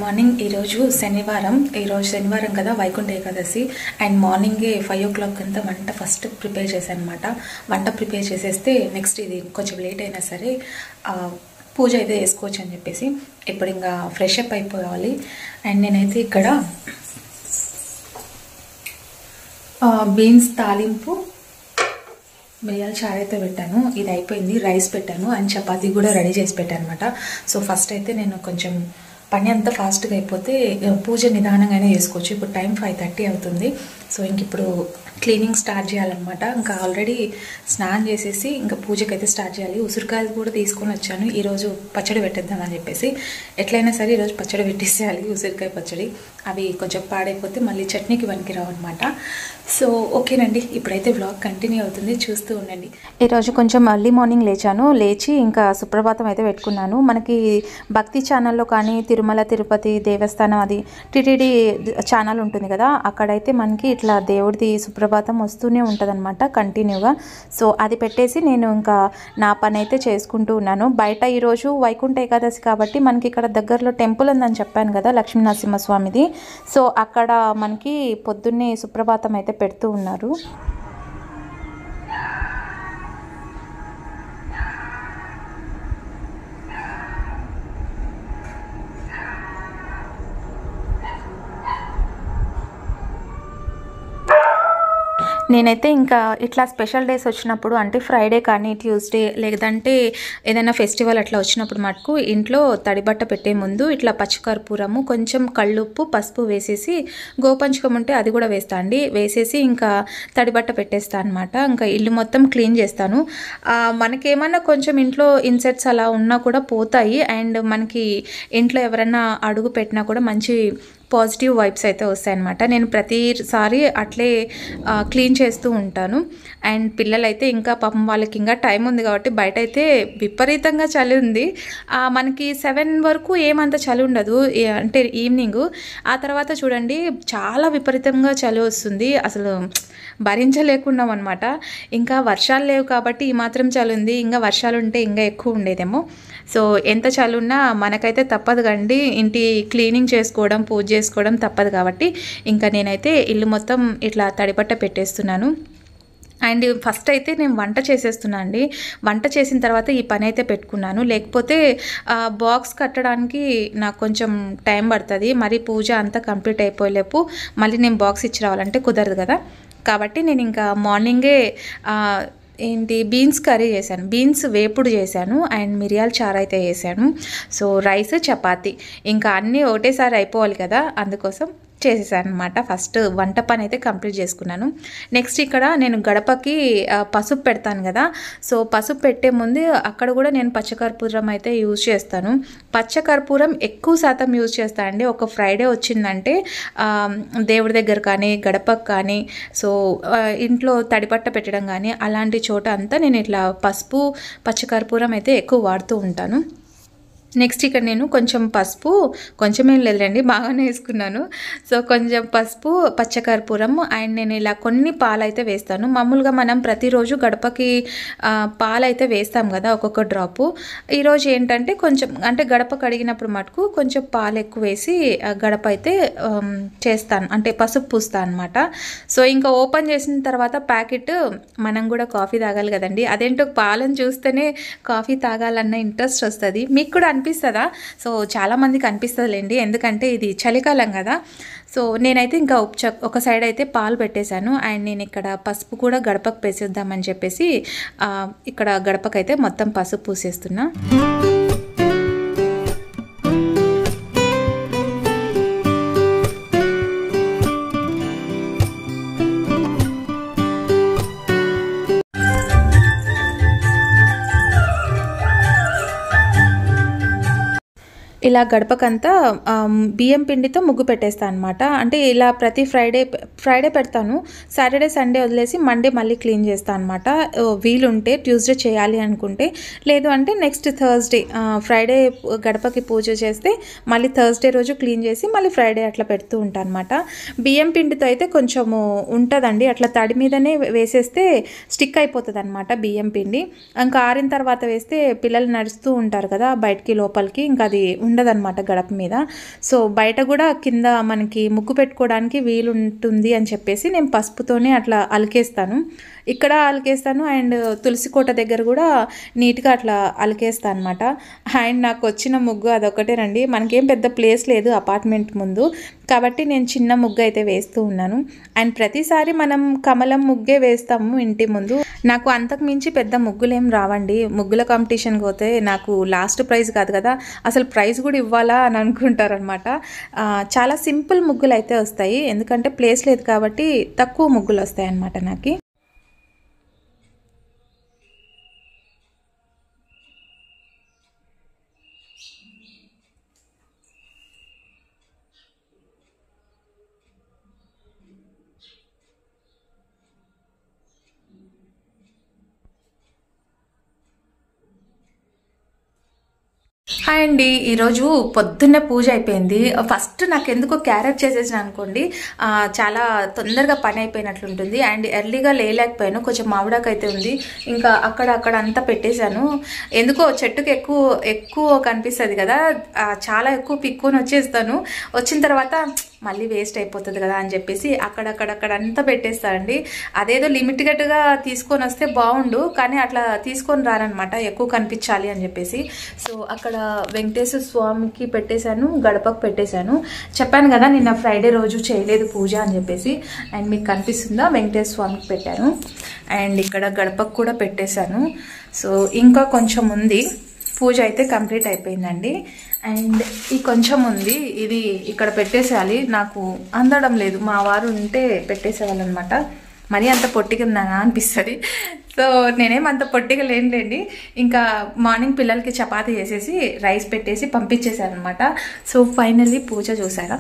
Morning ఈరోజు శనివారం కదా, వైకుంఠ ఏకాదశి. అండ్ మార్నింగే 5 o'clock అంతా వంట ఫస్ట్ ప్రిపేర్ చేశాను అనమాట. వంట ప్రిపేర్ చేసేస్తే నెక్స్ట్ ఇది కొంచెం లేట్ అయినా సరే పూజ అయితే వేసుకోవచ్చు అని చెప్పేసి ఇప్పుడు ఇంకా ఫ్రెష్ అప్ అయిపోవాలి. అండ్ నేనైతే ఇక్కడ బీన్స్ తాలింపు మిరియాల చారు అయితే పెట్టాను. ఇది అయిపోయింది. రైస్ పెట్టాను అండ్ చపాతీ కూడా రెడీ చేసి పెట్టాను అనమాట. సో ఫస్ట్ అయితే నేను కొంచెం పని అంతా ఫాస్ట్గా అయిపోతే పూజ నిదానంగానే చేసుకోవచ్చు. ఇప్పుడు టైం 5:30 అవుతుంది. సో ఇంక ఇప్పుడు క్లీనింగ్ స్టార్ట్ చేయాలన్నమాట. ఇంకా ఆల్రెడీ స్నానం చేసేసి ఇంకా పూజకైతే స్టార్ట్ చేయాలి. ఉసిరికాయలు కూడా తీసుకొని వచ్చాను. ఈరోజు పచ్చడి పెట్టేద్దామని చెప్పేసి ఎట్లయినా సరే ఈరోజు పచ్చడి పెట్టేసేయాలి. ఉసిరికాయ పచ్చడి అవి కొంచెం పాడైపోతే మళ్ళీ చట్నీకి వనికి రావు అనమాట. సో ఓకేనండి, ఇప్పుడైతే వ్లాగ్ కంటిన్యూ అవుతుంది, చూస్తూ ఉండండి. ఈరోజు కొంచెం ఎర్లీ మార్నింగ్ లేచి ఇంకా సుప్రభాతం అయితే పెట్టుకున్నాను. మనకి భక్తి ఛానల్లో కానీ తిరుమల తిరుపతి దేవస్థానం అది టిటిడి ఛానల్ ఉంటుంది కదా, అక్కడైతే మనకి ఇట్లా దేవుడిది సుప్రభాతం వస్తూనే ఉంటుంది అనమాట కంటిన్యూగా. సో అది పెట్టేసి నేను ఇంకా నా పని అయితే చేసుకుంటూ ఉన్నాను. బయట ఈరోజు వైకుంఠ ఏకాదశి కాబట్టి మనకి ఇక్కడ దగ్గరలో టెంపుల్ ఉందని చెప్పాను కదా, లక్ష్మీ నరసింహస్వామిది. సో అక్కడ మనకి పొద్దున్నే సుప్రభాతం అయితే పెడుతూ ఉన్నారు. నేనైతే ఇంకా ఇట్లా స్పెషల్ డేస్ వచ్చినప్పుడు అంటే ఫ్రైడే కానీ ట్యూస్డే లేదంటే ఏదైనా ఫెస్టివల్ అట్లా వచ్చినప్పుడు మటుకు ఇంట్లో తడిబట్ట పెట్టే ముందు ఇట్లా పచ్చికర్పూరము కొంచెం కళ్ళుప్పు పసుపు వేసేసి గోపంచకం ఉంటే అది కూడా వేస్తా అండి, వేసేసి ఇంకా తడిబట్ట పెట్టేస్తా అనమాట. ఇంకా ఇల్లు మొత్తం క్లీన్ చేస్తాను. మనకేమన్నా కొంచెం ఇంట్లో ఇన్సెక్ట్స్ అలా ఉన్నా కూడా పోతాయి. అండ్ మనకి ఇంట్లో ఎవరైనా అడుగు పెట్టినా కూడా మంచి పాజిటివ్ వైబ్స్ అయితే వస్తాయన్నమాట. నేను ప్రతిసారి అట్లే క్లీన్ చేస్తూ ఉంటాను. అండ్ పిల్లలైతే ఇంకా పాపం వాళ్ళకి ఇంకా టైం ఉంది కాబట్టి బయట అయితే విపరీతంగా చలి ఉంది. మనకి 7 వరకు ఏమంత చలి ఉండదు అంటే ఈవినింగ్. ఆ తర్వాత చూడండి చాలా విపరీతంగా చలి వస్తుంది, అసలు భరించలేకున్నాం అనమాట. ఇంకా వర్షాలు లేవు కాబట్టి ఈ మాత్రం చలి ఉంది, ఇంకా వర్షాలు ఉంటే ఇంకా ఎక్కువ ఉండేదేమో. సో ఎంత చలి ఉన్నా మనకైతే తప్పదు కండి, ఇంటి క్లీనింగ్ చేసుకోవడం పూజ చేసుకోవడం తప్పదు కాబట్టి ఇంకా నేనైతే ఇల్లు మొత్తం ఇట్లా తడిబట్ట పెట్టేస్తున్నాను. అండ్ ఫస్ట్ అయితే నేను వంట చేసేస్తున్నాను అండి. వంట చేసిన తర్వాత ఈ పని అయితే పెట్టుకున్నాను. లేకపోతే బాక్స్ కట్టడానికి నాకు కొంచెం టైం పడుతుంది. మరి పూజ అంతా కంప్లీట్ అయిపోయేలోపు మళ్ళీ నేను బాక్స్ ఇచ్చి రావాలంటే కుదరదు కదా. కాబట్టి నేను ఇంకా మార్నింగే బీన్స్ కర్రీ చేశాను, బీన్స్ వేపుడు చేశాను అండ్ మిరియాల చారు అయితే చేశాను. సో రైస్ చపాతీ ఇంకా అన్నీ ఒకటేసారి అయిపోవాలి కదా, అందుకోసం చేసేసాను అనమాట. ఫస్ట్ వంట పని అయితే కంప్లీట్ చేసుకున్నాను. నెక్స్ట్ ఇక్కడ నేను గడపకి పసుపు పెడతాను కదా, సో పసుపు పెట్టే ముందు అక్కడ కూడా నేను పచ్చకర్పూరం అయితే యూజ్ చేస్తాను. పచ్చకర్పూరం ఎక్కువ శాతం యూజ్ చేస్తాను అండి. ఒక ఫ్రైడే వచ్చిందంటే దేవుడి దగ్గర కానీ గడపకు కానీ సో ఇంట్లో తడిపట్ట పెట్టడం కానీ అలాంటి చోట అంతా నేను ఇట్లా పసుపు పచ్చకర్పూరం అయితే ఎక్కువ వాడుతూ ఉంటాను. నెక్స్ట్ ఇక్కడ నేను కొంచెం పసుపు, కొంచెం ఏం లేదండి బాగానే వేసుకున్నాను. సో కొంచెం పసుపు పచ్చకర్పూరం అండ్ నేను ఇలా కొన్ని పాలు అయితే వేస్తాను. మామూలుగా మనం ప్రతిరోజు గడపకి పాలు అయితే వేస్తాం కదా ఒక్కొక్క డ్రాపు. ఈరోజు ఏంటంటే కొంచెం అంటే గడప కడిగినప్పుడు మటుకు కొంచెం పాలు ఎక్కువ వేసి గడప అయితే చేస్తాను, అంటే పసుపు పూస్తాను అనమాట. సో ఇంకా ఓపెన్ చేసిన తర్వాత ప్యాకెట్ మనం కూడా కాఫీ తాగాలి కదండి, అదేంటో పాలను చూస్తేనే కాఫీ తాగాలన్న ఇంట్రెస్ట్ వస్తుంది. మీకు కూడా అనిపిస్తుందా? సో చాలామందికి అనిపిస్తుందిలేండి, ఎందుకంటే ఇది చలికాలం కదా. సో నేనైతే ఇంకా ఒక సైడ్ అయితే పాలు పెట్టేశాను అండ్ నేను ఇక్కడ పసుపు కూడా గడపకు వేసేద్దామని చెప్పేసి ఇక్కడ గడపకైతే మొత్తం పసుపు పూసేస్తున్నా. ఇలా గడపకంతా బియ్యం పిండితో ముగ్గు పెట్టేస్తాను అనమాట. అంటే ఇలా ప్రతి ఫ్రైడే పెడతాను, సాటర్డే సండే వదిలేసి మండే మళ్ళీ క్లీన్ చేస్తాను అనమాట. వీలుంటే ట్యూస్డే చేయాలి అనుకుంటే, లేదు అంటే నెక్స్ట్ థర్స్డే ఫ్రైడే గడపకి పూజ చేస్తే మళ్ళీ థర్స్డే రోజు క్లీన్ చేసి మళ్ళీ ఫ్రైడే అట్లా పెడుతూ ఉంటాను అనమాట. బియ్యం పిండితో అయితే కొంచెము ఉంటుందండి, అట్లా తడి మీదనే వేసేస్తే స్టిక్ అయిపోతుంది అనమాట బియ్యం పిండి. ఇంకా ఆరిన తర్వాత వేస్తే పిల్లలు నడుస్తూ ఉంటారు కదా బయటికి లోపలికి, ఇంకా అది ఉండదన్నమాట గడప మీద. సో బయట కూడా కింద మనకి ముగ్గు పెట్టుకోవడానికి వీలు ఉంటుంది అని చెప్పేసి నేను పసుపుతోనే అట్లా అలికేస్తాను. ఇక్కడ అలికేస్తాను అండ్ తులసి కోట దగ్గర కూడా నీట్గా అట్లా అలికేస్తాను అనమాట. అండ్ నాకు వచ్చిన ముగ్గు అదొకటేనండి. మనకేం పెద్ద ప్లేస్ లేదు అపార్ట్మెంట్ ముందు, కాబట్టి నేను చిన్న ముగ్గు అయితే వేస్తూ ఉన్నాను. అండ్ ప్రతిసారి మనం కమలం ముగ్గే వేస్తాము ఇంటి ముందు. నాకు అంతకు మించి పెద్ద ముగ్గులు ఏం రావండి. ముగ్గుల కాంపిటీషన్కి పోతే నాకు లాస్ట్ ప్రైజ్ కాదు కదా, అసలు ప్రైజ్ కూడా ఇవ్వాలా అని అనుకుంటారనమాట. చాలా సింపుల్ ముగ్గులు అయితే వస్తాయి, ఎందుకంటే ప్లేస్ లేదు కాబట్టి తక్కువ ముగ్గులు వస్తాయి అన్నమాట నాకు. హాయ్ అండి, ఈరోజు పొద్దున్నే పూజ అయిపోయింది. ఫస్ట్ నాకు ఎందుకో క్యారెట్ చేసేసిన అనుకోండి, చాలా తొందరగా పని అయిపోయినట్లుంటుంది. అండ్ ఎర్లీగా లేలేకపోయాను, కొంచెం మామిడాకు అయితే ఉంది, ఇంకా అక్కడ అంతా పెట్టేశాను. ఎందుకో చెట్టుకి ఎక్కువ కనిపిస్తుంది కదా, చాలా ఎక్కువ పిక్కుని వచ్చేస్తాను. వచ్చిన తర్వాత మళ్ళీ వేస్ట్ అయిపోతుంది కదా అని చెప్పేసి అక్కడ అంతా పెట్టేస్తానండి. అదేదో లిమిటెడ్గా తీసుకొని వస్తే బాగుండు, కానీ అట్లా తీసుకొని రానమాట, ఎక్కువ కనిపించాలి అని చెప్పేసి. సో అక్కడ వెంకటేశ్వర స్వామికి పెట్టేశాను, గడపకు పెట్టేశాను. చెప్పాను కదా నిన్న ఫ్రైడే రోజు చేయలేదు పూజ అని చెప్పేసి. అండ్ మీకు కనిపిస్తుందా, వెంకటేశ్వర స్వామికి పెట్టాను అండ్ ఇక్కడ గడపకు కూడా పెట్టేశాను. సో ఇంకా కొంచెం ఉంది, పూజ అయితే కంప్లీట్ అయిపోయిందండి. అండ్ ఈ కొంచెం ఉంది, ఇది ఇక్కడ పెట్టేసేయాలి. నాకు అందడం లేదు, మా వారు ఉంటే పెట్టేసేవాళ్ళు అనమాట. మరీ అంత పొట్టిగా ఉన్నానా అనిపిస్తుంది. సో నేనేం అంత పొట్టిగా లేనులేండి. ఇంకా మార్నింగ్ పిల్లలకి చపాతీ చేసేసి రైస్ పెట్టేసి పంపించేశాను అనమాట. సో ఫైనల్లీ పూజ చూసారా,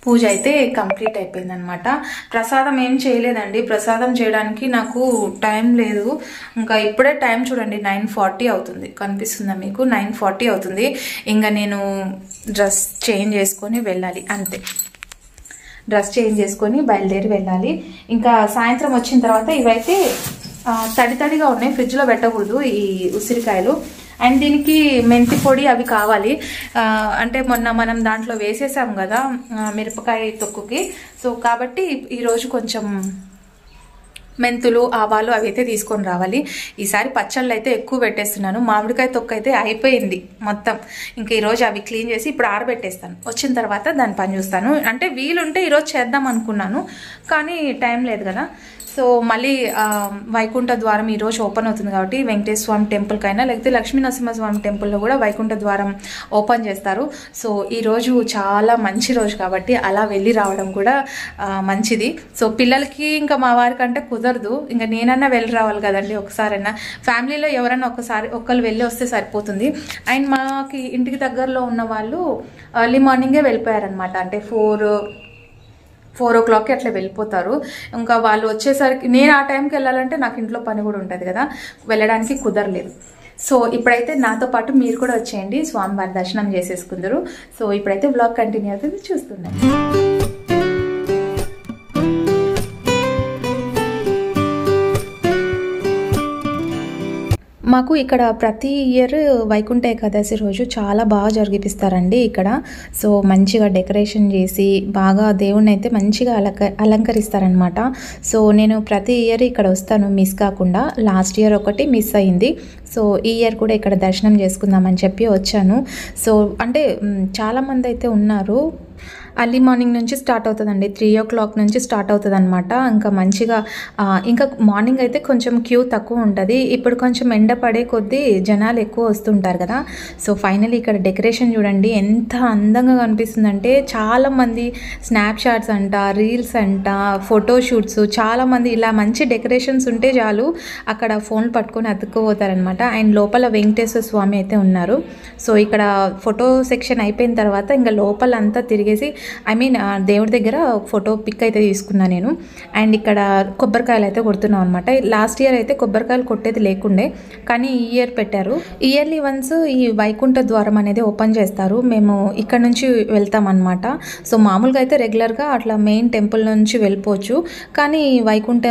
పూజ అయితే కంప్లీట్ అయిపోయిందనమాట. ప్రసాదం ఏం చేయలేదండి, ప్రసాదం చేయడానికి నాకు టైం లేదు. ఇంకా ఇప్పుడే టైం చూడండి 9:40 అవుతుంది, కనిపిస్తుందా మీకు, 9:40 అవుతుంది. ఇంకా నేను డ్రెస్ చేంజ్ చేసుకొని వెళ్ళాలి అంతే. డ్రెస్ చేంజ్ చేసుకొని బయలుదేరి వెళ్ళాలి. ఇంకా సాయంత్రం వచ్చిన తర్వాత ఇవైతే తడిగా ఉన్నాయి, ఫ్రిడ్జ్లో పెట్టకూడదు ఈ ఉసిరికాయలు. అండ్ దీనికి మెంతి పొడి అవి కావాలి. అంటే మొన్న మనం దాంట్లో వేసేసాం కదా మిరపకాయ తొక్కుకి, సో కాబట్టి ఈరోజు కొంచెం మెంతులు ఆవాలు అవి అయితే తీసుకొని రావాలి. ఈసారి పచ్చళ్ళు అయితే ఎక్కువ పెట్టేస్తున్నాను. మామిడికాయ తొక్కు అయితే అయిపోయింది మొత్తం. ఇంకా ఈరోజు అవి క్లీన్ చేసి ఇప్పుడు ఆరబెట్టేస్తాను. వచ్చిన తర్వాత దాని పని చూస్తాను. అంటే వీలుంటే ఈరోజు చేద్దాం అనుకున్నాను, కానీ టైం లేదు కదా. సో మళ్ళీ వైకుంఠ ద్వారం ఈరోజు ఓపెన్ అవుతుంది కాబట్టి వెంకటేశ్వర స్వామి టెంపుల్కైనా లేకపోతే లక్ష్మీ నరసింహస్వామి టెంపుల్లో కూడా వైకుంఠ ద్వారం ఓపెన్ చేస్తారు. సో ఈరోజు చాలా మంచి రోజు కాబట్టి అలా వెళ్ళి రావడం కూడా మంచిది. సో పిల్లలకి ఇంకా మా వారికంటే కుదరదు, ఇంకా నేనన్నా వెళ్ళి రావాలి కదండి ఒకసారైనా. ఫ్యామిలీలో ఎవరైనా ఒక్కరు వెళ్ళి వస్తే సరిపోతుంది. అండ్ మాకి ఇంటికి దగ్గరలో ఉన్న వాళ్ళు ఎర్లీ మార్నింగే వెళ్ళిపోయారనమాట. అంటే 4 o'clockకి అట్లా వెళ్ళిపోతారు. ఇంకా వాళ్ళు వచ్చేసరికి నేను ఆ టైంకి వెళ్ళాలంటే నాకు ఇంట్లో పని కూడా ఉంటుంది కదా, వెళ్ళడానికి కుదరలేదు. సో ఇప్పుడైతే నాతో పాటు మీరు కూడా వచ్చేయండి, స్వామివారి దర్శనం చేసేసుకుందరు. సో ఇప్పుడైతే వ్లాగ్ కంటిన్యూ అవుతుంది, చూస్తున్నాను. మాకు ఇక్కడ ప్రతి ఇయర్ వైకుంఠ ఏకాదశి రోజు చాలా బాగా జరిపిస్తారండి ఇక్కడ. సో మంచిగా డెకరేషన్ చేసి బాగా దేవుణ్ణి అయితే మంచిగా అలంకరిస్తారనమాట. సో నేను ప్రతి ఇయర్ ఇక్కడ వస్తాను మిస్ కాకుండా. లాస్ట్ ఇయర్ ఒకటి మిస్ అయింది, సో ఈ ఇయర్ కూడా ఇక్కడ దర్శనం చేసుకుందామని చెప్పి వచ్చాను. సో అంటే చాలామంది అయితే ఉన్నారు. ఎర్లీ మార్నింగ్ నుంచి స్టార్ట్ అవుతుందండి, 3 o'clock నుంచి స్టార్ట్ అవుతుంది అనమాట. ఇంకా మంచిగా ఇంకా మార్నింగ్ అయితే కొంచెం క్యూ తక్కువ ఉంటుంది. ఇప్పుడు కొంచెం ఎండ పడే కొద్దీ జనాలు ఎక్కువ వస్తుంటారు కదా. సో ఫైనల్లీ ఇక్కడ డెకరేషన్ చూడండి ఎంత అందంగా కనిపిస్తుందంటే, చాలామంది స్నాప్షాట్స్ అంట, రీల్స్ అంట, ఫోటోషూట్స్, చాలామంది ఇలా మంచి డెకరేషన్స్ ఉంటే చాలు అక్కడ ఫోన్లు పట్టుకొని అతుక్కుపోతారనమాట. అండ్ లోపల వెంకటేశ్వర స్వామి అయితే ఉన్నారు. సో ఇక్కడ ఫోటో సెక్షన్ అయిపోయిన తర్వాత ఇంకా లోపల అంతా తిరిగేసి ఐ మీన్ దేవుడి దగ్గర ఫోటో పిక్ అయితే తీసుకున్నా నేను. అండ్ ఇక్కడ కొబ్బరికాయలు అయితే కొడుతున్నాం అనమాట. లాస్ట్ ఇయర్ అయితే కొబ్బరికాయలు కొట్టేది లేకుండే, కానీ ఈ ఇయర్ పెట్టారు. ఇయర్లీ వన్స్ ఈ వైకుంఠ ద్వారం అనేది ఓపెన్ చేస్తారు. మేము ఇక్కడ నుంచి వెళ్తాం అనమాట. సో మామూలుగా అయితే రెగ్యులర్గా అట్లా మెయిన్ టెంపుల్ నుంచి వెళ్ళిపోవచ్చు, కానీ వైకుంఠ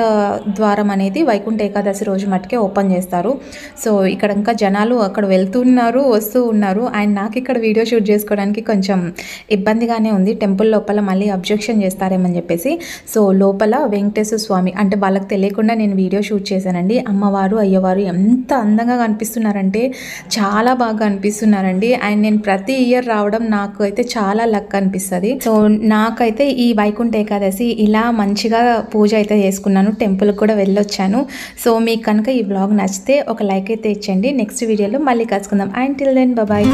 ద్వారం అనేది వైకుంఠ ఏకాదశి రోజు మట్టుకే ఓపెన్ చేస్తారు. సో ఇక్కడ ఇంకా జనాలు అక్కడ వెళ్తున్నారు, వస్తూ ఉన్నారు. అండ్ నాకు ఇక్కడ వీడియో షూట్ చేసుకోవడానికి కొంచెం ఇబ్బందిగానే ఉంది, టెంపుల్ లోపల మళ్ళీ అబ్జెక్షన్ చేస్తారేమని చెప్పేసి. సో లోపల వెంకటేశ్వర స్వామి అంటే వాళ్ళకి తెలియకుండా నేను వీడియో షూట్ చేశానండి. అమ్మవారు అయ్యవారు ఎంత అందంగా కనిపిస్తున్నారంటే చాలా బాగా అనిపిస్తున్నారండి. అండ్ నేను ప్రతి ఇయర్ రావడం నాకు అయితే చాలా లక్ అనిపిస్తుంది. సో నాకైతే ఈ వైకుంఠ ఏకాదశి ఇలా మంచిగా పూజ అయితే చేసుకున్నాను, టెంపుల్కి కూడా వెళ్ళొచ్చాను. సో మీకు కనుక ఈ బ్లాగ్ నచ్చితే ఒక లైక్ అయితే ఇచ్చండి. నెక్స్ట్ వీడియోలో మళ్ళీ కలుసుకుందాం. And till then bye.